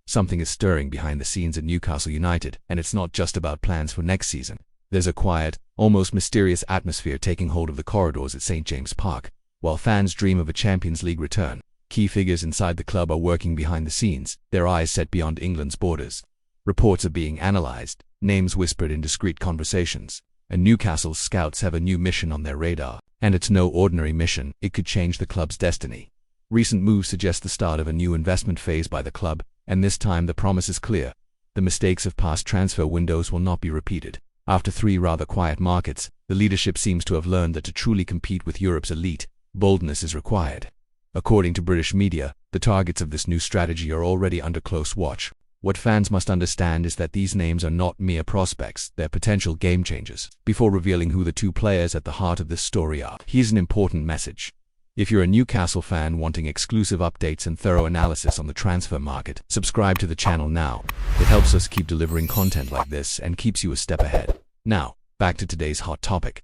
Something is stirring behind the scenes at Newcastle United, and it's not just about plans for next season. There's a quiet, almost mysterious atmosphere taking hold of the corridors at St. James Park. While fans dream of a Champions League return, key figures inside the club are working behind the scenes, their eyes set beyond England's borders. Reports are being analysed, names whispered in discreet conversations, and Newcastle's scouts have a new mission on their radar. And it's no ordinary mission, it could change the club's destiny. Recent moves suggest the start of a new investment phase by the club, and this time the promise is clear. The mistakes of past transfer windows will not be repeated. After 3 rather quiet markets, the leadership seems to have learned that to truly compete with Europe's elite, boldness is required. According to British media, the targets of this new strategy are already under close watch. What fans must understand is that these names are not mere prospects, they're potential game changers. Before revealing who the 2 players at the heart of this story are, here's an important message. If you're a Newcastle fan wanting exclusive updates and thorough analysis on the transfer market, subscribe to the channel now. It helps us keep delivering content like this and keeps you a step ahead. Now, back to today's hot topic.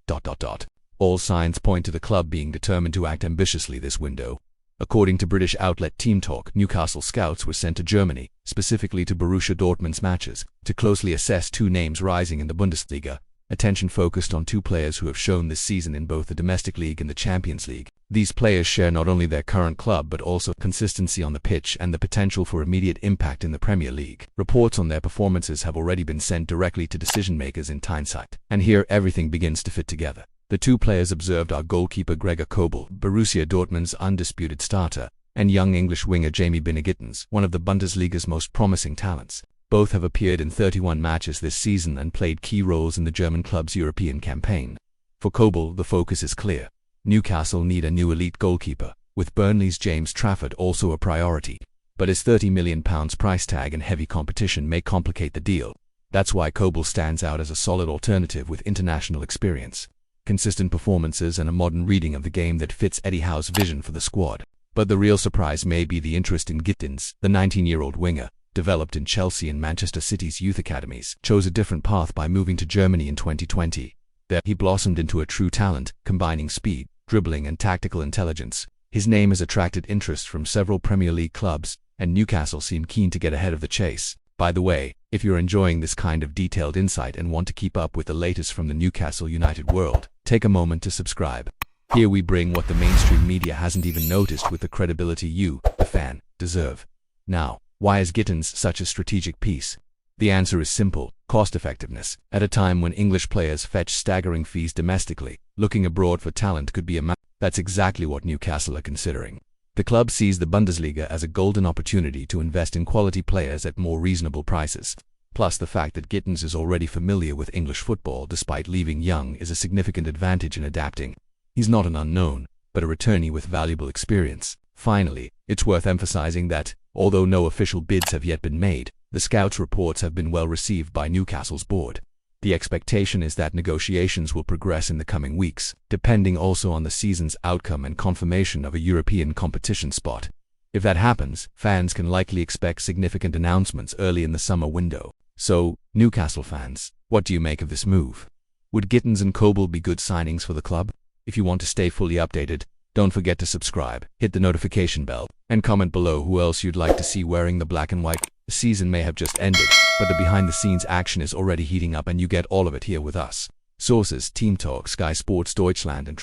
All signs point to the club being determined to act ambitiously this window. According to British outlet Team Talk, Newcastle scouts were sent to Germany, specifically to Borussia Dortmund's matches, to closely assess 2 names rising in the Bundesliga. Attention focused on 2 players who have shown this season in both the domestic league and the Champions League. These players share not only their current club but also consistency on the pitch and the potential for immediate impact in the Premier League. Reports on their performances have already been sent directly to decision-makers in Tyneside. And here everything begins to fit together. The 2 players observed are goalkeeper Gregor Kobel, Borussia Dortmund's undisputed starter, and young English winger Jamie Bini-Gittens, one of the Bundesliga's most promising talents. Both have appeared in 31 matches this season and played key roles in the German club's European campaign. For Kobel, the focus is clear. Newcastle need a new elite goalkeeper, with Burnley's James Trafford also a priority. But his £30 million price tag and heavy competition may complicate the deal. That's why Kobel stands out as a solid alternative with international experience, consistent performances and a modern reading of the game that fits Eddie Howe's vision for the squad. But the real surprise may be the interest in Gittens. The 19-year-old winger, developed in Chelsea and Manchester City's youth academies, chose a different path by moving to Germany in 2020. There, he blossomed into a true talent, combining speed, dribbling and tactical intelligence. His name has attracted interest from several Premier League clubs, and Newcastle seem keen to get ahead of the chase. By the way, if you're enjoying this kind of detailed insight and want to keep up with the latest from the Newcastle United world, take a moment to subscribe. Here we bring what the mainstream media hasn't even noticed with the credibility you, the fan, deserve. Now, why is Gittens such a strategic piece? The answer is simple: cost-effectiveness. At a time when English players fetch staggering fees domestically, looking abroad for talent could be that's exactly what Newcastle are considering. The club sees the Bundesliga as a golden opportunity to invest in quality players at more reasonable prices. Plus, the fact that Gittens is already familiar with English football despite leaving young is a significant advantage in adapting. He's not an unknown, but a returnee with valuable experience. Finally, it's worth emphasizing that, although no official bids have yet been made, the scouts' reports have been well received by Newcastle's board. The expectation is that negotiations will progress in the coming weeks, depending also on the season's outcome and confirmation of a European competition spot. If that happens, fans can likely expect significant announcements early in the summer window. So, Newcastle fans, what do you make of this move? Would Gittens and Kobel be good signings for the club? If you want to stay fully updated, don't forget to subscribe, hit the notification bell, and comment below who else you'd like to see wearing the black and white. The season may have just ended, but the behind-the-scenes action is already heating up and you get all of it here with us. Sources: Team Talk, Sky Sports Deutschland and